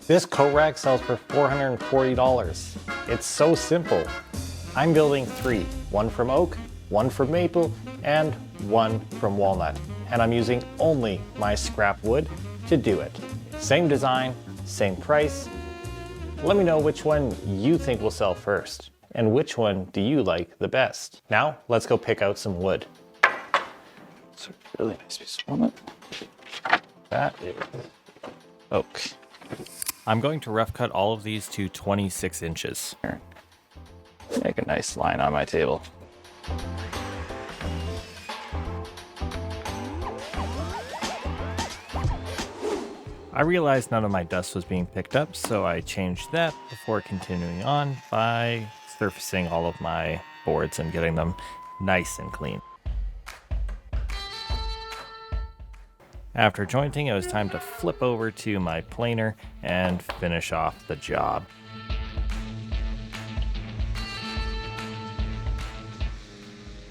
This coat rack sells for $440. It's so simple. I'm building 3, one from oak, one from maple, and one from walnut. And I'm using only my scrap wood to do it. Same design, same price. Let me know which one you think will sell first, and which one do you like the best. Now, let's go pick out some wood. It's a really nice piece of walnut. That is oak. I'm going to rough cut all of these to 26 inches. Here. Make a nice line on my table. I realized none of my dust was being picked up, so I changed that before continuing on by surfacing all of my boards and getting them nice and clean. After jointing, it was time to flip over to my planer and finish off the job.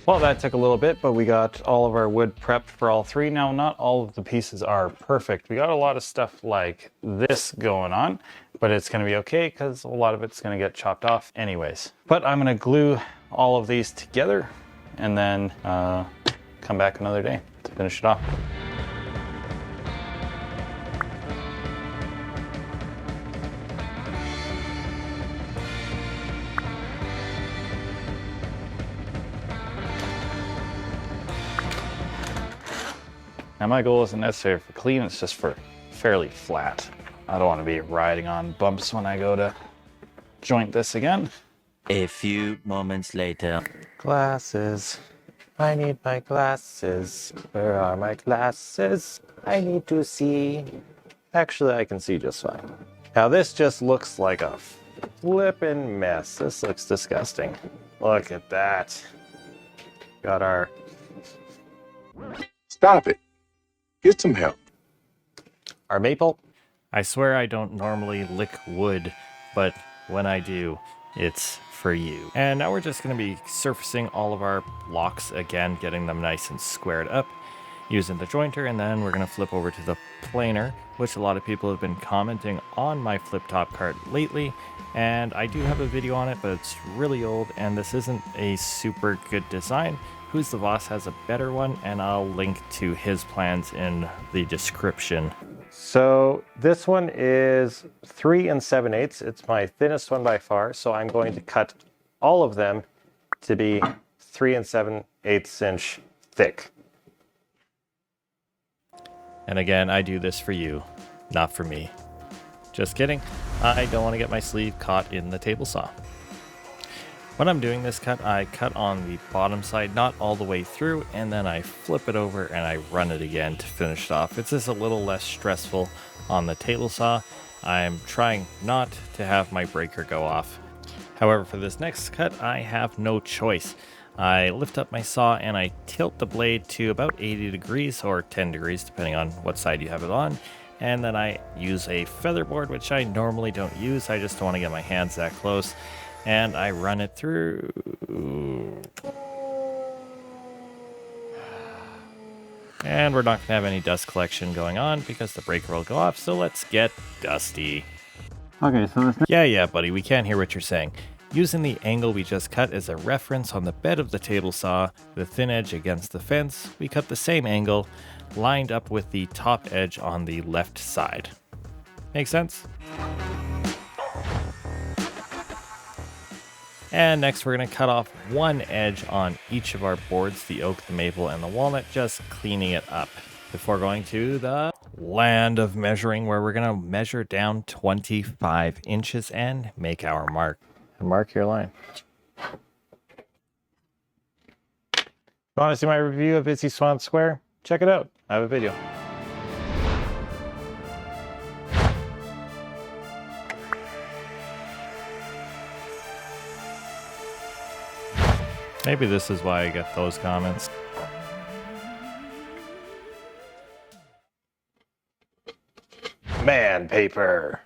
Well, that took a little bit, but we got all of our wood prepped for all 3. Now, not all of the pieces are perfect. We got a lot of stuff like this going on, but it's gonna be okay because a lot of it's gonna get chopped off anyways. But I'm gonna glue all of these together and then come back another day to finish it off. Now my goal isn't necessarily for clean, it's just for fairly flat. I don't want to be riding on bumps when I go to joint this again. A few moments later. Glasses. I need my glasses. Where are my glasses? I need to see. Actually, I can see just fine. Now this just looks like a flippin' mess. This looks disgusting. Look at that. Got our... Stop it. Get some help. Our maple. I swear I don't normally lick wood, but when I do, it's for you. And now we're just going to be surfacing all of our blocks again, getting them nice and squared up using the jointer, and then we're going to flip over to the planer, which a lot of people have been commenting on my flip top cart lately, and I do have a video on it, but it's really old and this isn't a super good design. Who's the Boss has a better one, and I'll link to his plans in the description. So this one is 3 7/8. It's my thinnest one by far, so I'm going to cut all of them to be 3 7/8 inch thick. And again, I do this for you, not for me. Just kidding. I don't want to get my sleeve caught in the table saw. When I'm doing this cut, I cut on the bottom side, not all the way through, and then I flip it over and I run it again to finish it off. It's just a little less stressful on the table saw. I'm trying not to have my breaker go off. However, for this next cut, I have no choice. I lift up my saw and I tilt the blade to about 80 degrees or 10 degrees, depending on what side you have it on. And then I use a featherboard, which I normally don't use. I just don't want to get my hands that close. And I run it through. And we're not going to have any dust collection going on because the breaker will go off, so let's get dusty. Okay, so this Yeah, buddy, we can't hear what you're saying. Using the angle we just cut as a reference on the bed of the table saw, the thin edge against the fence, we cut the same angle, lined up with the top edge on the left side. Make sense? And next we're going to cut off one edge on each of our boards, the oak, the maple, and the walnut, just cleaning it up before going to the land of measuring, where we're going to measure down 25 inches and make our mark. And mark your line. Want to see my review of Busy Swan Square? Check it out. I have a video. Maybe this is why I get those comments. Man paper.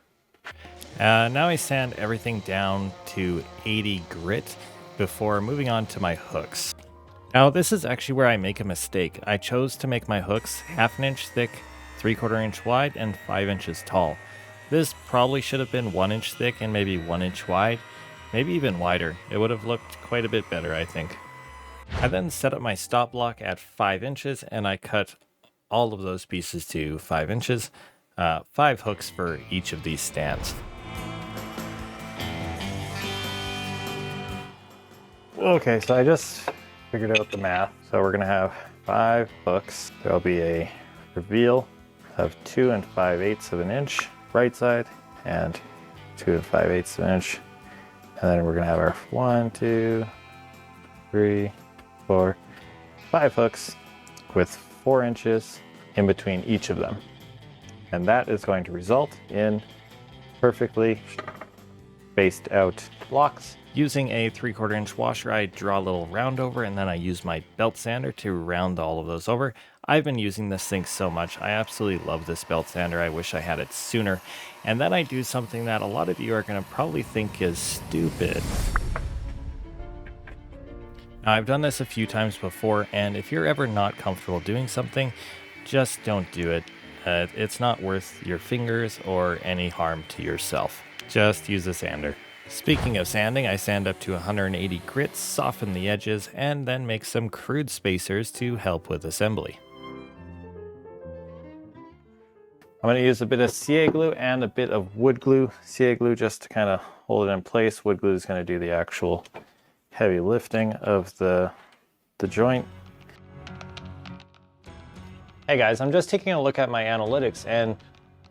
Now I sand everything down to 80 grit before moving on to my hooks. Now this is actually where I make a mistake. I chose to make my hooks 1/2 inch thick, 3/4 inch wide, and 5 inches tall. This probably should have been 1 inch thick and maybe 1 inch wide, maybe even wider. It would have looked quite a bit better, I think. I then set up my stop block at 5 inches and I cut all of those pieces to 5 inches, 5 hooks for each of these stands. Okay, so I just figured out the math. So we're gonna have 5 hooks. There'll be a reveal of 2 5/8 of an inch right side and 2 5/8 of an inch. And then we're gonna have our 1, 2, 3, 4, 5 hooks with 4 inches in between each of them. And that is going to result in perfectly spaced out blocks. Using a 3/4 inch washer, I draw a little round over and then I use my belt sander to round all of those over. I've been using this thing so much. I absolutely love this belt sander. I wish I had it sooner. And then I do something that a lot of you are going to probably think is stupid. Now, I've done this a few times before, and if you're ever not comfortable doing something, just don't do it. It's not worth your fingers or any harm to yourself. Just use a sander. Speaking of sanding, I sand up to 180 grits, soften the edges, and then make some crude spacers to help with assembly. I'm going to use a bit of CA glue and a bit of wood glue. CA glue just to kind of hold it in place. Wood glue is going to do the actual heavy lifting of the joint. Hey guys, I'm just taking a look at my analytics, and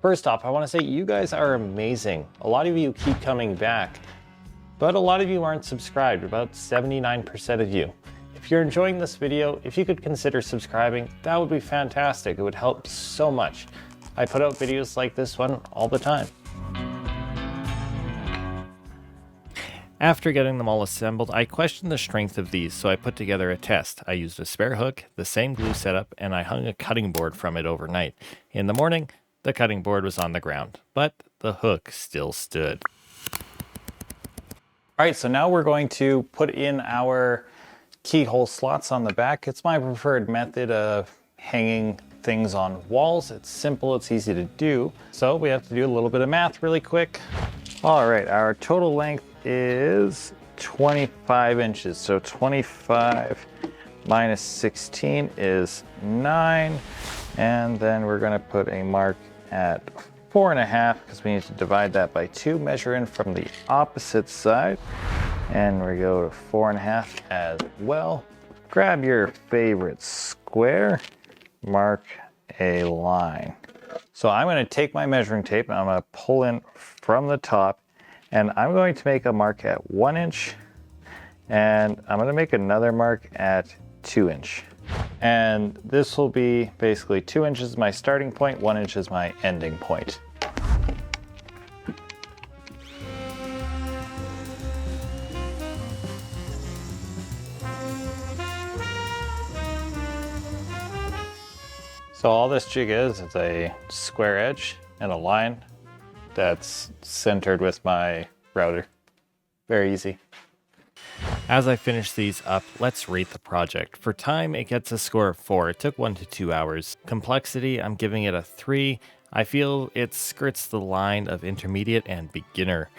first off, I want to say you guys are amazing. A lot of you keep coming back, but a lot of you aren't subscribed, about 79% of you. If you're enjoying this video, if you could consider subscribing, that would be fantastic. It would help so much. I put out videos like this one all the time. After getting them all assembled, I questioned the strength of these, so I put together a test. I used a spare hook, the same glue setup, and I hung a cutting board from it overnight. In the morning, the cutting board was on the ground, but the hook still stood. All right, so now we're going to put in our keyhole slots on the back. It's my preferred method of hanging things on walls. It's simple, it's easy to do. So we have to do a little bit of math really quick. All right, our total length is 25 inches. So 25 minus 16 is 9. And then we're gonna put a mark at 4.5 because we need to divide that by 2. Measure in from the opposite side. And we go to 4.5 as well. Grab your favorite square, mark a line. So I'm going to take my measuring tape and I'm going to pull in from the top, and I'm going to make a mark at 1 inch, and I'm going to make another mark at 2 inch. And this will be basically 2 inches my starting point, 1 inch is my ending point. So all this jig is a square edge and a line that's centered with my router. Very easy. As I finish these up, let's rate the project. For time, it gets a score of 4. It took 1 to 2 hours. Complexity, I'm giving it a 3. I feel it skirts the line of intermediate and beginner.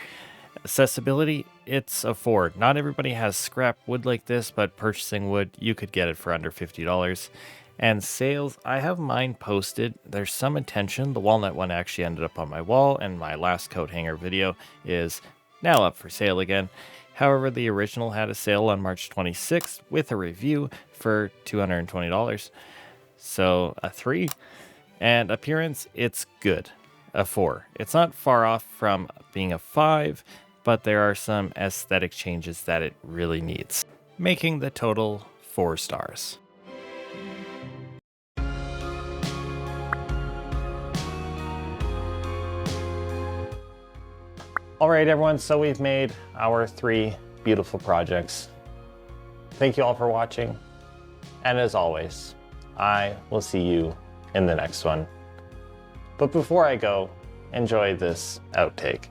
Accessibility, it's a 4. Not everybody has scrap wood like this, but purchasing wood, you could get it for under $50. And sales, I have mine posted. There's some attention. The walnut one actually ended up on my wall, and my last coat hanger video is now up for sale again. However, the original had a sale on March 26th with a review for $220. So a 3. And appearance, it's good. A 4. It's not far off from being a 5, but there are some aesthetic changes that it really needs, making the total 4 stars. All right, everyone, so we've made our 3 beautiful projects. Thank you all for watching. And as always, I will see you in the next one. But before I go, enjoy this outtake.